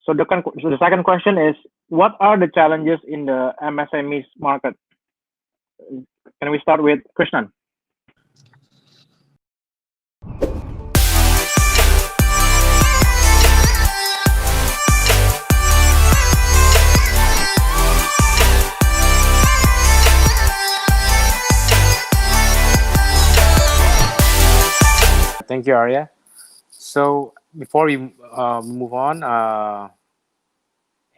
So the second question is, what are the challenges in the MSMEs market? Can we start with Krishnan? Thank you, Arya. So before we move on,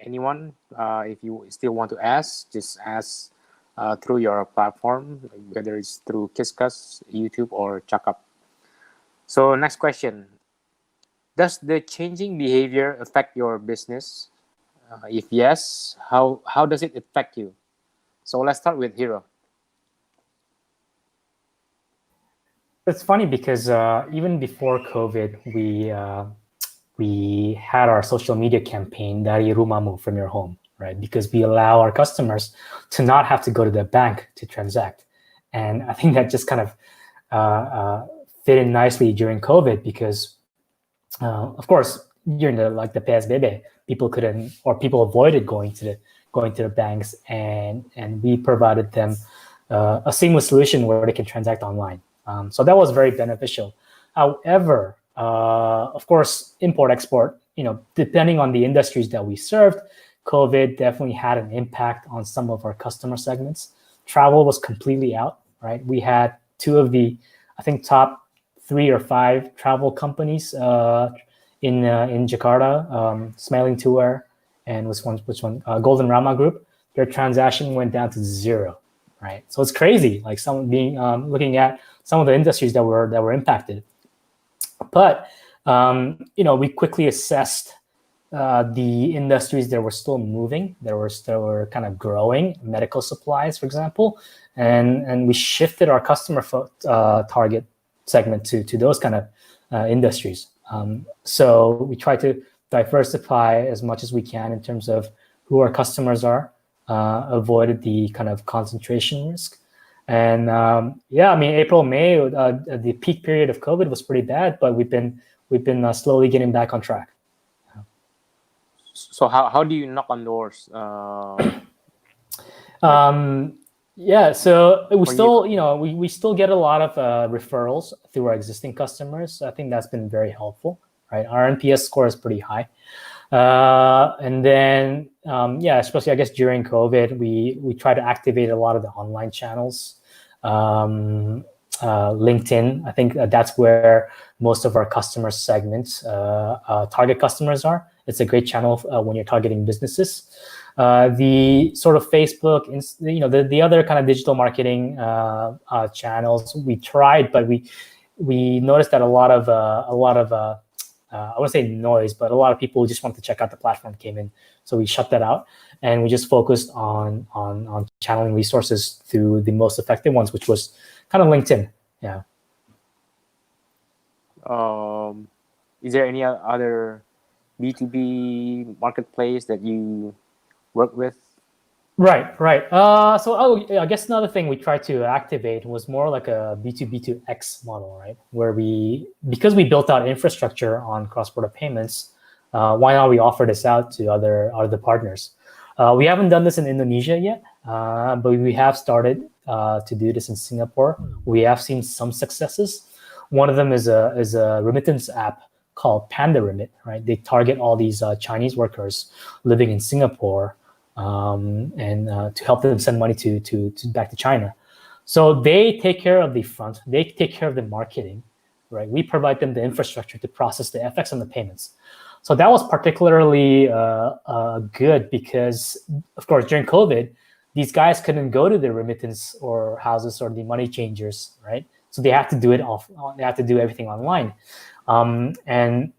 anyone, if you still want to ask, just ask through your platform, whether it's through KisKas, YouTube, or Chakap. So next question. Does the changing behavior affect your business? If yes, how does it affect you? So let's start with Hiro. It's funny because even before COVID, we had our social media campaign, Dari Rumahmu, from your home, right? Because we allow our customers to not have to go to the bank to transact. And I think that just kind of fit in nicely during COVID because, of course, during the PSBB, people avoided going to the banks, and we provided them a seamless solution where they can transact online. So that was very beneficial. However, of course, import-export, depending on the industries that we served, COVID definitely had an impact on some of our customer segments. Travel was completely out, right? We had two of the, I think, top 3 or 5 travel companies in Jakarta, Smiling Tour, and which one? Golden Rama Group. Their transaction went down to 0, right? So it's crazy, like looking at some of the industries that were impacted. But we quickly assessed the industries that were still moving, that were kind of growing, medical supplies, for example, and we shifted our customer target segment to those kind of industries. So we try to diversify as much as we can in terms of who our customers are, avoided the kind of concentration risk. And April, May, the peak period of COVID was pretty bad, but we've been slowly getting back on track. So how do you knock on doors? So we still get a lot of referrals through our existing customers. I think that's been very helpful, right? Our NPS score is pretty high. And then, especially I guess during COVID, we try to activate a lot of the online channels. LinkedIn, I think that's where most of our customer segments, target customers are. It's a great channel when you're targeting businesses. The sort of Facebook, the other kind of digital marketing channels we tried, but we noticed that a lot of I wouldn't say noise, but a lot of people who just want to check out the platform came in. So we shut that out, and we just focused on channeling resources through the most effective ones, which was kind of LinkedIn. Yeah. Is there any other B2B marketplace that you work with? Right. So I guess another thing we tried to activate was more like a B2B2X model, right? Where because we built out infrastructure on cross-border payments, why not we offer this out to other partners? We haven't done this in Indonesia yet, but we have started to do this in Singapore. We have seen some successes. One of them is a remittance app called Panda Remit, right? They target all these Chinese workers living in Singapore, and to help them send money to back to China. So they take care of the front, they take care of the marketing, right? We provide them the infrastructure to process the FX and the payments. So that was particularly good because, of course, during COVID, these guys couldn't go to the remittance or houses or the money changers, right? So they have to do they have to do everything online. And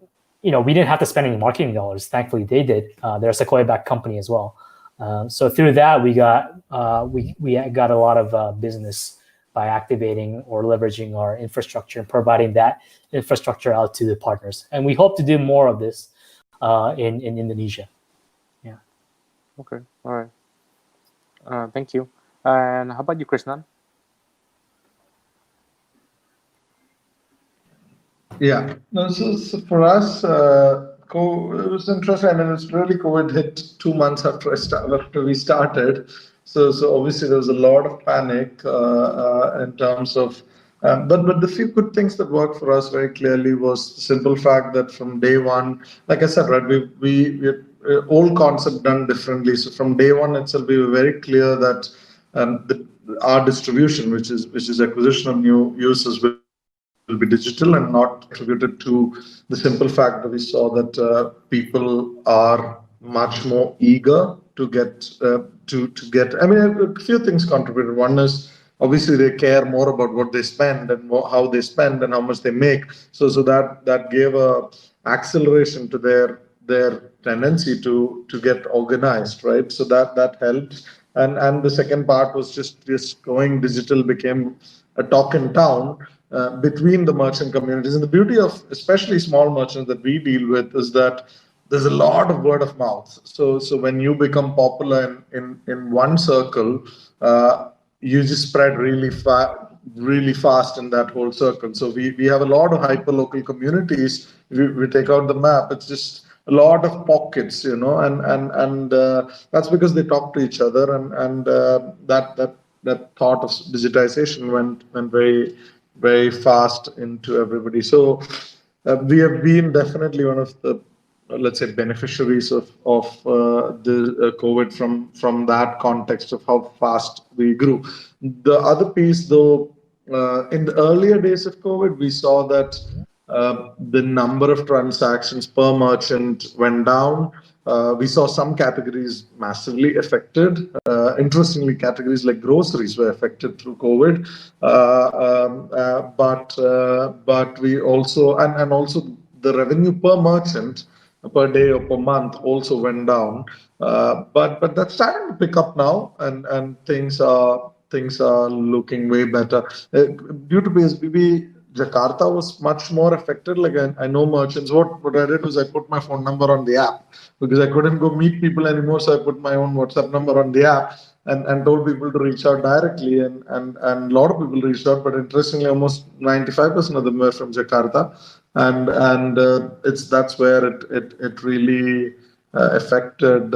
we didn't have to spend any marketing dollars. Thankfully, they did. They're a Sequoia-backed company as well. So through that, we got a lot of business by activating or leveraging our infrastructure and providing that infrastructure out to the partners. And we hope to do more of this in Indonesia. Yeah. Okay. All right. Thank you. And how about you, Krishnan? Yeah. No, so for us, It was interesting. I mean, it's really COVID hit 2 months after we started. So obviously there was a lot of panic in terms of. But the few good things that worked for us very clearly was the simple fact that from day one, like I said, right, we old concept done differently. So from day one itself, we were very clear that our distribution, which is acquisition of new users, will be digital and not attributed to the simple fact that we saw that people are much more eager to get I mean, a few things contributed. One is obviously they care more about what they spend and how they spend and how much they make. So that gave a acceleration to their tendency to get organized, right? So that helped. And the second part was just going digital became a talk in town between the merchant communities. And the beauty of especially small merchants that we deal with is that there's a lot of word of mouth. So when you become popular in one circle, you just spread really fast in that whole circle. So we have a lot of hyper local communities. We take out the map. It's just a lot of pockets, and that's because they talk to each other, and that thought of digitization went very, very fast into everybody. So we have been definitely one of the, let's say, beneficiaries of the COVID from that context of how fast we grew. The other piece, though, in the earlier days of COVID, we saw that the number of transactions per merchant went down. We saw some categories massively affected. Interestingly, categories like groceries were affected through COVID. But we also, and also the revenue per merchant per day or per month also went down. But that's starting to pick up now, and things are looking way better. Due to BSBB, Jakarta was much more affected. Like I know merchants. What I did was I put my phone number on the app because I couldn't go meet people anymore. So I put my own WhatsApp number on the app and told people to reach out directly. And a lot of people reached out, but interestingly, almost 95% of them were from Jakarta. And that's where it really affected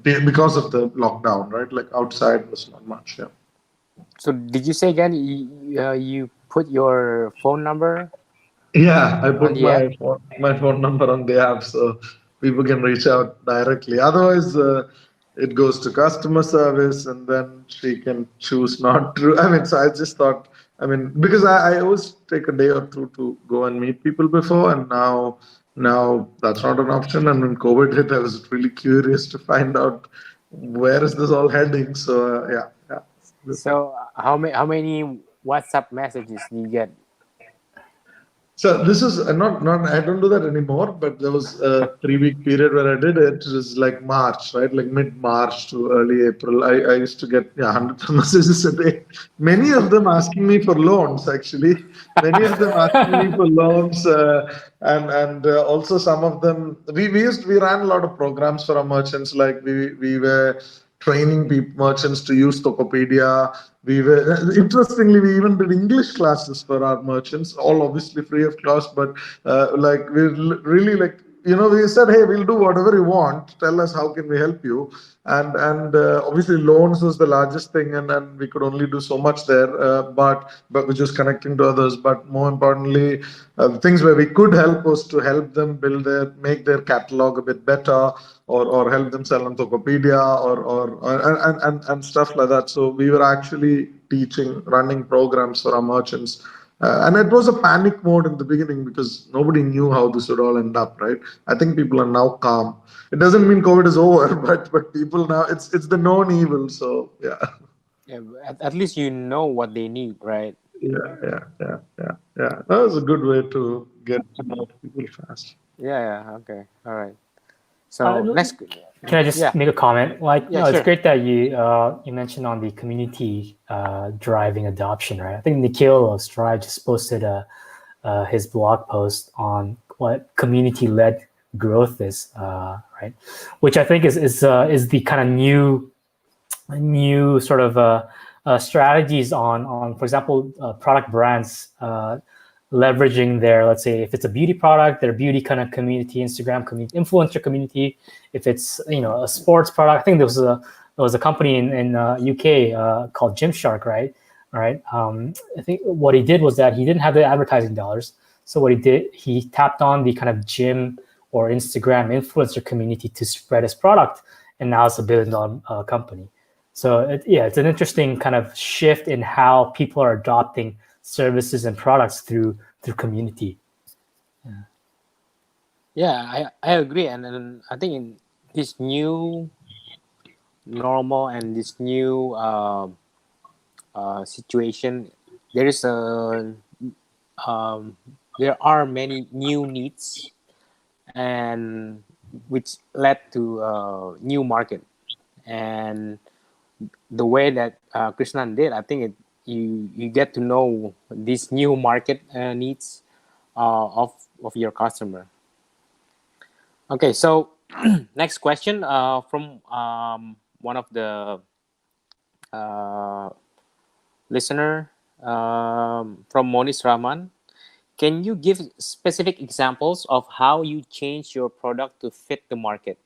because of the lockdown, right? Like outside was not much. Yeah. So did you say again you put your phone number? Yeah, I put my phone number on the app so people can reach out directly. Otherwise, it goes to customer service, and then she can choose not to. I mean, so I just thought, I mean, because I always take a day or two to go and meet people before, and now that's not an option. And when COVID hit, I was really curious to find out where is this all heading. So yeah. So how many WhatsApp messages do you get? So this is not I don't do that anymore, but there was a 3-week period where I did it. It was like March, right? Like mid-March to early April. I used to get hundreds of messages a day. Many of them asking me for loans, actually. Many of them asking me for loans, and also some of them. We ran a lot of programs for our merchants. Like we were training merchants to use Tokopedia. Interestingly, we even did English classes for our merchants, all obviously free of cost, but we really we said, hey, we'll do whatever you want. Tell us how can we help you. And obviously loans was the largest thing, and we could only do so much there, but we're just connecting to others. But more importantly, things where we could help was to help them make their catalog a bit better, or help them sell on Tokopedia and stuff like that. So we were actually running programs for our merchants. And it was a panic mode in the beginning because nobody knew how this would all end up, right? I think people are now calm. It doesn't mean COVID is over, but people now, it's the known evil. So yeah. Yeah, at least you know what they need, right? Yeah. That was a good way to get to know people fast. Yeah. Okay. All right. So next, can I just make a comment? sure. It's great that you mentioned on the community driving adoption, right? I think Nikhil of Strive just posted his blog post on what community-led growth is, right? Which I think is the kind of new sort of strategies on, for example, product brands leveraging their, let's say, if it's a beauty product, their beauty kind of community, Instagram community, influencer community. If it's, you know, a sports product, I think there was a company in UK called Gymshark, right? All right. I think what he did was that he didn't have the advertising dollars. So what he did, he tapped on the kind of gym or Instagram influencer community to spread his product, and now it's $1 billion company. So it's an interesting kind of shift in how people are adopting services and products through community. Yeah, I agree, and I think in this new normal and this new situation, there is there are many new needs, and which led to a new market. And the way that Krishnan did, I think you get to know this new market needs of your customer. Okay, so next question from one of the listener from Monis Rahman. Can you give specific examples of how you change your product to fit the market?